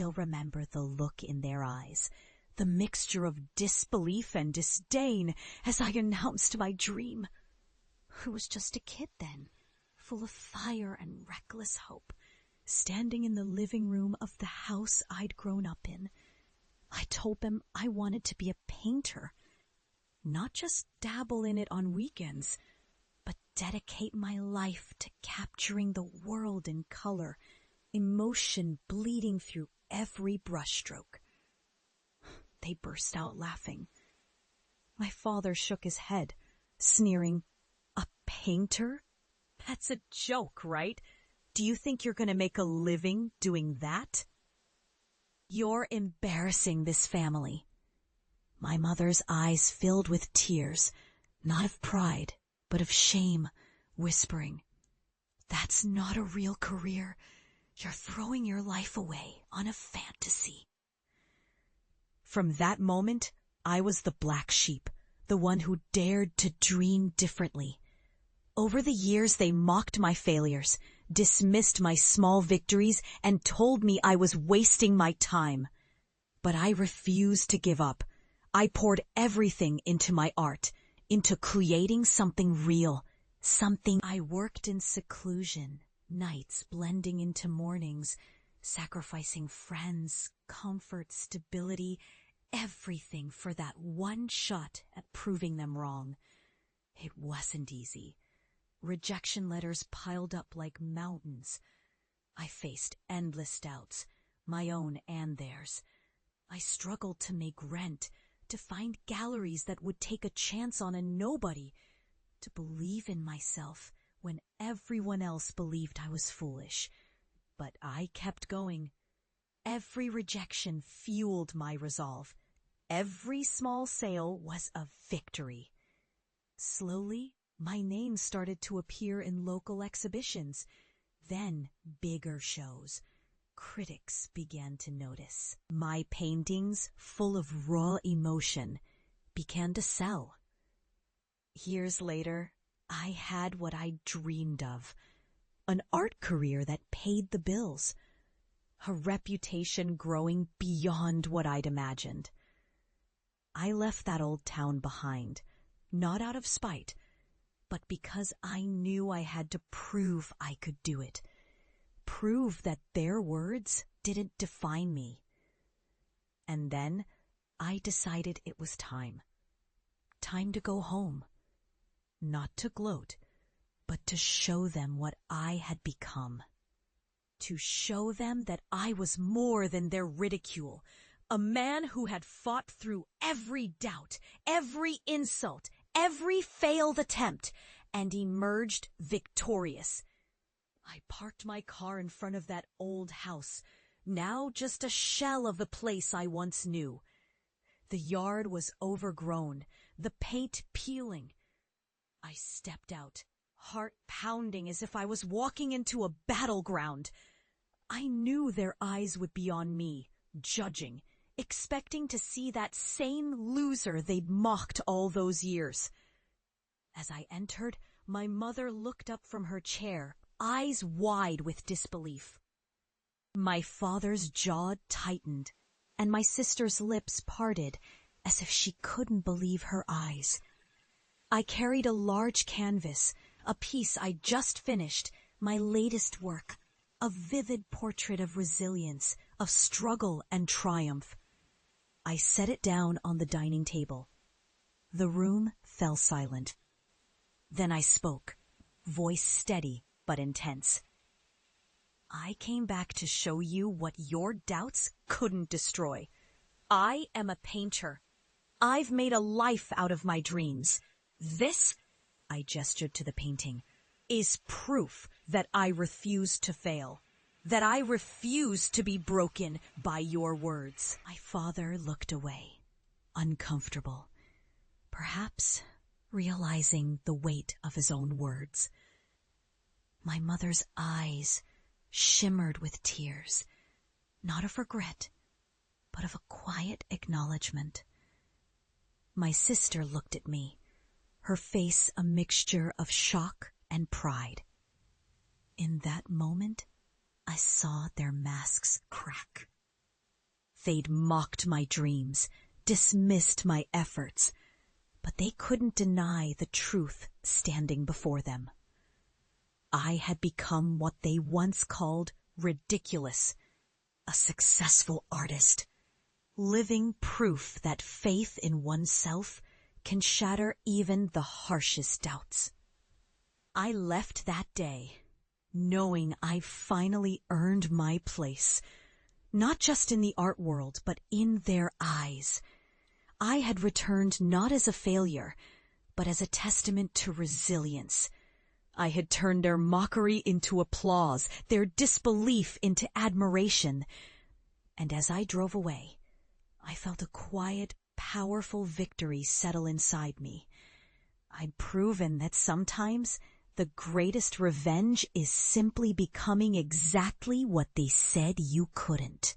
still remember the look in their eyes, the mixture of disbelief and disdain as I announced my dream. I was just a kid then, full of fire and reckless hope, standing in the living room of the house I'd grown up in. I told them I wanted to be a painter, not just dabble in it on weekends, but dedicate my life to capturing the world in color, emotion bleeding through every brushstroke. They burst out laughing. My father shook his head, sneering, "A painter? That's a joke, right? Do you think you're going to make a living doing that? You're embarrassing this family." My mother's eyes filled with tears, not of pride, but of shame, whispering, "That's not a real career. You're throwing your life away on a fantasy." From that moment, I was the black sheep, the one who dared to dream differently. Over the years, they mocked my failures, dismissed my small victories, and told me I was wasting my time. But I refused to give up. I poured everything into my art, into creating something real, something. I worked in seclusion, nights blending into mornings, sacrificing friends, comfort, stability, everything for that one shot at proving them wrong. It wasn't easy. Rejection letters piled up like mountains. I faced endless doubts, my own and theirs. I struggled to make rent, to find galleries that would take a chance on a nobody, to believe in myself when everyone else believed I was foolish. But I kept going. Every rejection fueled my resolve. Every small sale was a victory. Slowly, my name started to appear in local exhibitions, then bigger shows. Critics began to notice. My paintings, full of raw emotion, began to sell. Years later, I had what I dreamed of, an art career that paid the bills, a reputation growing beyond what I'd imagined. I left that old town behind, not out of spite, but because I knew I had to prove I could do it. Prove that their words didn't define me. And then I decided it was time. Time to go home. Not to gloat, but to show them what I had become. To show them that I was more than their ridicule. A man who had fought through every doubt, every insult, every failed attempt, and emerged victorious. I parked my car in front of that old house, now just a shell of the place I once knew. The yard was overgrown, the paint peeling. I stepped out, heart pounding as if I was walking into a battleground. I knew their eyes would be on me, judging, expecting to see that same loser they'd mocked all those years. As I entered, my mother looked up from her chair, eyes wide with disbelief. My father's jaw tightened, and my sister's lips parted as if she couldn't believe her eyes. I carried a large canvas, a piece I'd just finished, my latest work, a vivid portrait of resilience, of struggle and triumph. I set it down on the dining table. The room fell silent. Then I spoke, voice steady but intense. I came back to show you what your doubts couldn't destroy. I am a painter. I've made a life out of my dreams. This, I gestured to the painting, is proof that I refuse to fail, that I refuse to be broken by your words. My father looked away, uncomfortable, perhaps realizing the weight of his own words. My mother's eyes shimmered with tears, not of regret, but of a quiet acknowledgement. My sister looked at me, her face a mixture of shock and pride. In that moment, I saw their masks crack. They'd mocked my dreams, dismissed my efforts, but they couldn't deny the truth standing before them. I had become what they once called ridiculous, a successful artist, living proof that faith in oneself can shatter even the harshest doubts. I left that day knowing I finally earned my place, not just in the art world, but in their eyes. I had returned not as a failure, but as a testament to resilience. I had turned their mockery into applause, their disbelief into admiration. And as I drove away, I felt a quiet, powerful victory settle inside me. I'd proven that sometimes the greatest revenge is simply becoming exactly what they said you couldn't.